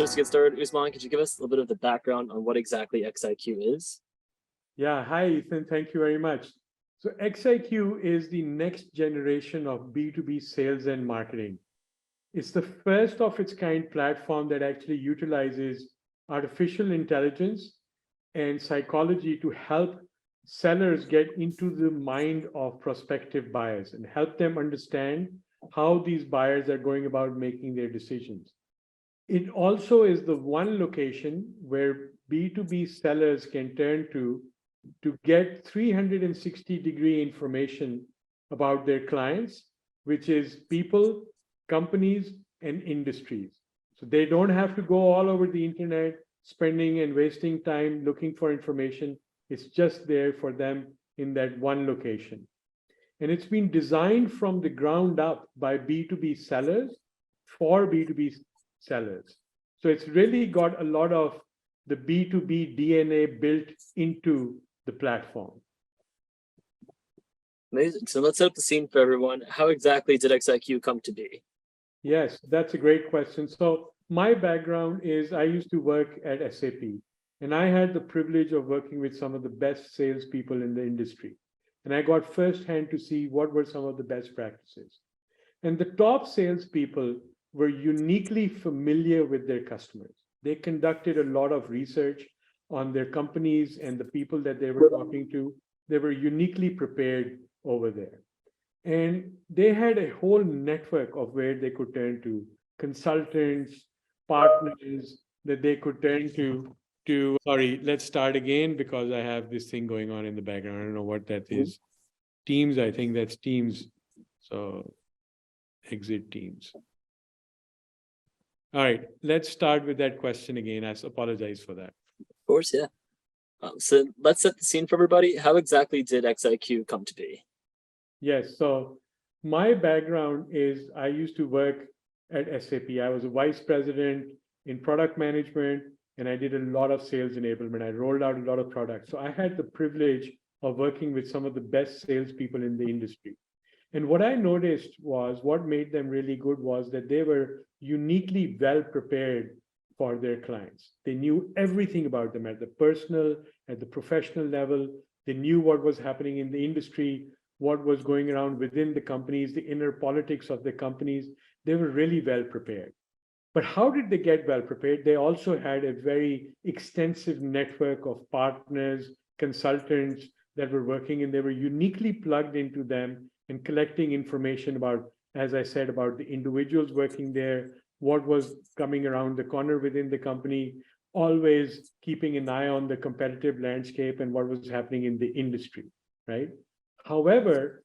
So just to get started, Usman, could you give us a little bit of the background on what exactly XIQ is? Yeah, hi, Ethan. Thank you very much. So XIQ is the next generation of B2B sales and marketing. It's the first of its kind platform that actually utilizes artificial intelligence and psychology to help sellers get into the mind of prospective buyers and help them understand how these buyers are going about making their decisions. It also is the one location where B2B sellers can turn to get 360-degree information about their clients, which is people, companies, and industries. So they don't have to go all over the internet, spending and wasting time looking for information. It's just there for them in that one location. And it's been designed from the ground up by B2B sellers for B2B sellers. So it's really got a lot of the B2B DNA built into the platform. Amazing. So let's set up the scene for everyone. How exactly did XIQ come to be? Yes, that's a great question. So my background is I used to work at SAP, and I had the privilege of working with some of the best salespeople in the industry. And I got firsthand to see what were some of the best practices. And the top salespeople were uniquely familiar with their customers. They conducted a lot of research on their companies and the people that they were talking to. They were uniquely prepared over there. And they had a whole network of where they could turn to, consultants, partners that they could turn to. Sorry, let's start again because I have this thing going on in the background. I don't know what that is. Teams, I think that's Teams. So exit Teams. All right, let's start with that question again. I apologize for that. Of course, yeah. So let's set the scene for everybody. How exactly did XIQ come to be? Yes, so my background is I used to work at SAP. I was a vice president in product management, and I did a lot of sales enablement. I rolled out a lot of products. So I had the privilege of working with some of the best salespeople in the industry. And what I noticed was what made them really good was that they were uniquely well prepared for their clients. They knew everything about them at the personal, at the professional level. They knew what was happening in the industry, what was going around within the companies, the inner politics of the companies. They were really well prepared. But how did they get well prepared? They also had a very extensive network of partners, consultants that were working, and they were uniquely plugged into them and collecting information about, as I said, about the individuals working there, what was coming around the corner within the company, always keeping an eye on the competitive landscape and what was happening in the industry, right? However,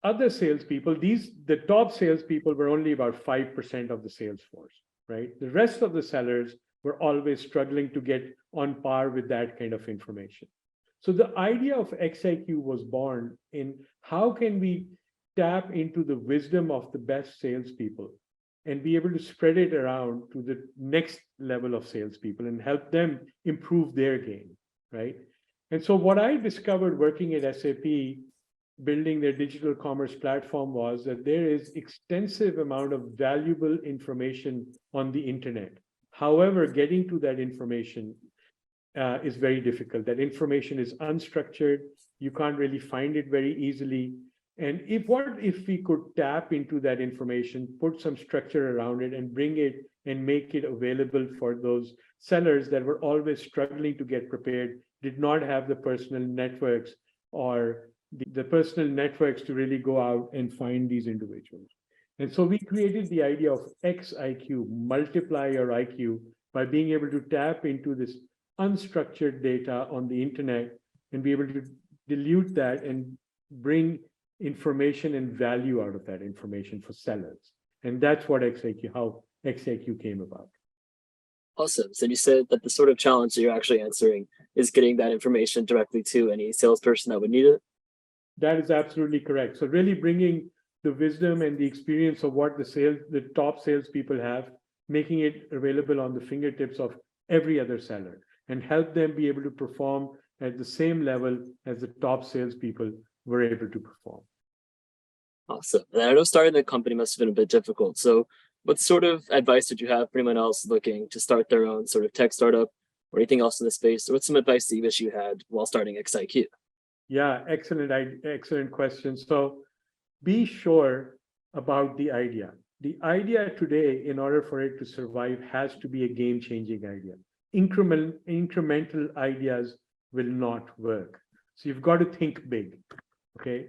other salespeople, the top salespeople were only about 5% of the sales force, right? The rest of the sellers were always struggling to get on par with that kind of information. So the idea of XIQ was born in how can we tap into the wisdom of the best salespeople and be able to spread it around to the next level of salespeople and help them improve their game, right? And so what I discovered working at SAP, building their digital commerce platform, was that there is extensive amount of valuable information on the internet. However, getting to that information is very difficult. That information is unstructured. You can't really find it very easily. And if we could tap into that information, put some structure around it and bring it and make it available for those sellers that were always struggling to get prepared, did not have the personal networks or the personal networks to really go out and find these individuals. And so we created the idea of XIQ, multiply your IQ, by being able to tap into this unstructured data on the internet and be able to dilute that and bring information and value out of that information for sellers. And that's what how XIQ came about. Awesome. So you said that the sort of challenge that you're actually answering is getting that information directly to any salesperson that would need it? That is absolutely correct. So really bringing the wisdom and the experience of what the top salespeople have, making it available on the fingertips of every other seller and help them be able to perform at the same level as the top salespeople were able to perform. Awesome. And I know starting the company must have been a bit difficult. So What sort of advice would you have for anyone else looking to start their own sort of tech startup or anything else in the space? Or what's some advice that you wish you had while starting XIQ? Yeah, excellent question. So be sure about the idea. The idea today, in order for it to survive, has to be a game-changing idea. Incremental ideas will not work. So you've got to think big, okay?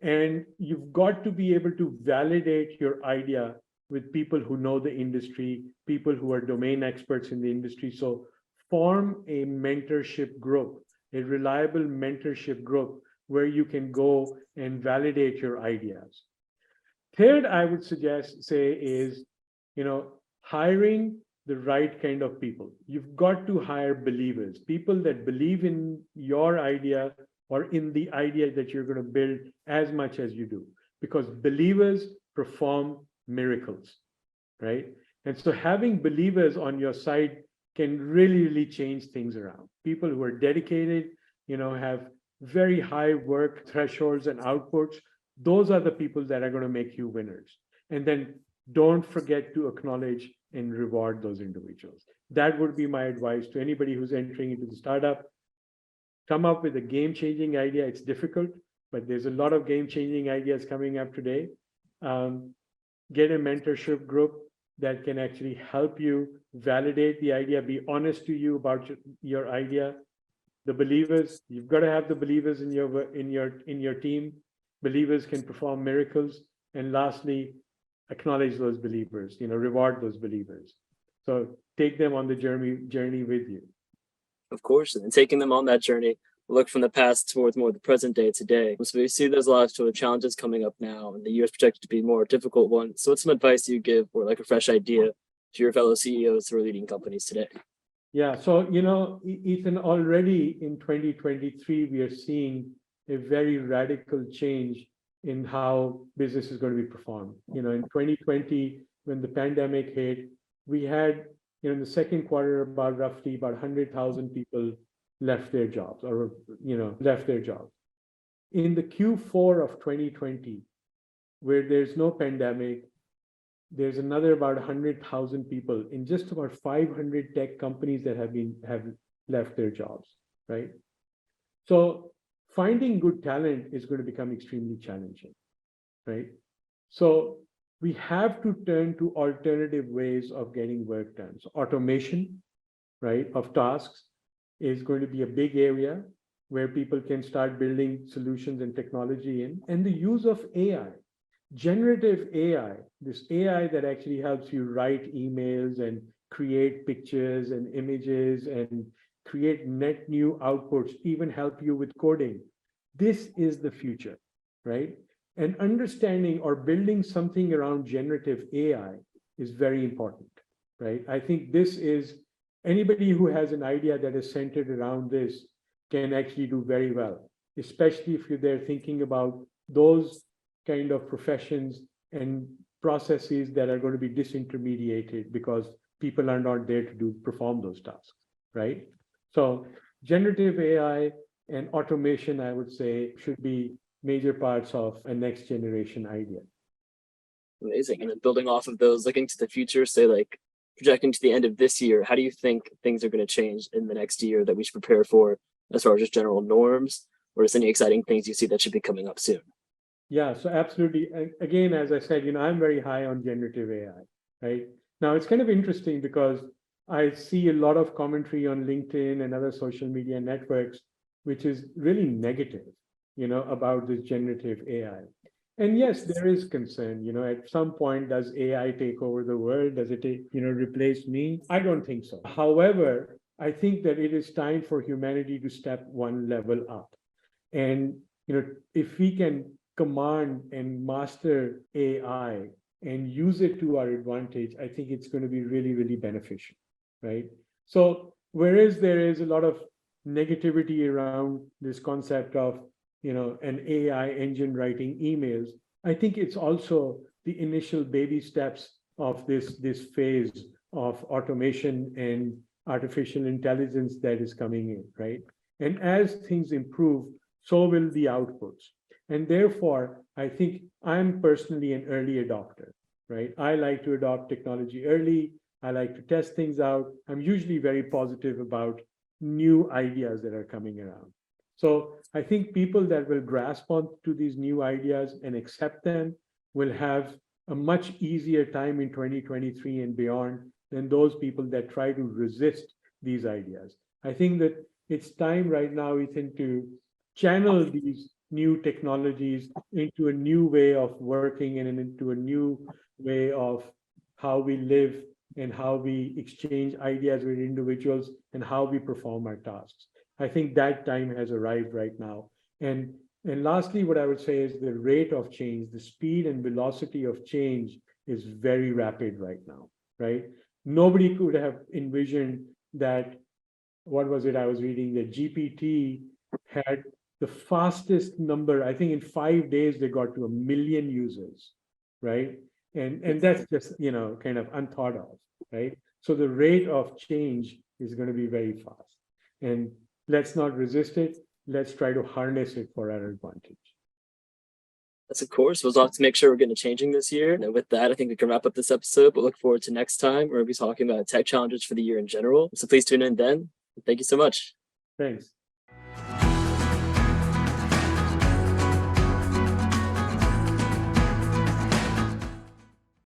And you've got to be able to validate your idea with people who know the industry, people who are domain experts in the industry. So form a mentorship group, a reliable mentorship group where you can go and validate your ideas. Third, I would say is, hiring the right kind of people. You've got to hire believers, people that believe in your idea or in the idea that you're going to build as much as you do, because believers perform miracles, right? And so having believers on your side can really change things around. People who are dedicated, have very high work thresholds and outputs. Those are the people that are going to make you winners. And then don't forget to acknowledge and reward those individuals. That would be my advice to anybody who's entering into the startup. Come up with a game-changing idea. It's difficult, but there's a lot of game-changing ideas coming up today. Get a mentorship group that can actually help you validate the idea, be honest to you about your idea. The believers, you've got to have the believers in your team. Believers can perform miracles. And lastly, acknowledge those believers, reward those believers. So take them on the journey with you. Of course, and then taking them on that journey, look from the past towards more the present day today. So we see there's a lot of sort of challenges coming up now, and the year is projected to be a more difficult one. So what's some advice you give or like a fresh idea to your fellow CEOs who are leading companies today? Yeah, so, Ethan, already in 2023, we are seeing a very radical change in how business is going to be performed. In 2020, when the pandemic hit, we had, in the second quarter, roughly about 100,000 people left their jobs. In the Q4 of 2020, where there's no pandemic, there's another about 100,000 people in just about 500 tech companies that have left their jobs, right? So finding good talent is going to become extremely challenging, right? So we have to turn to alternative ways of getting work done. So automation, right, of tasks is going to be a big area where people can start building solutions and technology in, and the use of AI. Generative AI, this AI that actually helps you write emails and create pictures and images and create net new outputs, even help you with coding. This is the future, right? And understanding or building something around generative AI is very important, right? I think this is, anybody who has an idea that is centered around this can actually do very well, especially if they're thinking about those kind of professions and processes that are going to be disintermediated because people are not there to perform those tasks, right? So generative AI and automation, I would say, should be major parts of a next generation idea. Amazing. And then building off of those, looking to the future, say like projecting to the end of this year, how do you think things are going to change in the next year that we should prepare for as far as just general norms, or is any exciting things you see that should be coming up soon? Yeah, so absolutely. Again, as I said, I'm very high on generative AI, right? Now, it's kind of interesting because I see a lot of commentary on LinkedIn and other social media networks, which is really negative, about this generative AI. And yes, there is concern, at some point, does AI take over the world? Does it, replace me? I don't think so. However, I think that it is time for humanity to step one level up. And, if we can command and master AI and use it to our advantage, I think it's going to be really beneficial, right? So whereas there is a lot of negativity around this concept of, an AI engine writing emails, I think it's also the initial baby steps of this phase of automation and artificial intelligence that is coming in, right? And as things improve, so will the outputs. And therefore, I think I'm personally an early adopter, right? I like to adopt technology early. I like to test things out. I'm usually very positive about new ideas that are coming around. So I think people that will grasp onto these new ideas and accept them will have a much easier time in 2023 and beyond than those people that try to resist these ideas. I think that it's time right now, Ethan, to channel these new technologies into a new way of working and into a new way of how we live and how we exchange ideas with individuals and how we perform our tasks. I think that time has arrived right now. And lastly, what I would say is the rate of change, the speed and velocity of change is very rapid right now, right? Nobody could have envisioned that, what was it I was reading, that GPT had the fastest number, I think in 5 days, they got to 1 million users, right? And that's just, kind of unthought of, right? So the rate of change is going to be very fast. And let's not resist it. Let's try to harness it for our advantage. Yes, of course. We'll have to make sure we're getting changing this year. And with that, I think we can wrap up this episode, but look forward to next time where we'll be talking about tech challenges for the year in general. So please tune in then. Thank you so much. Thanks.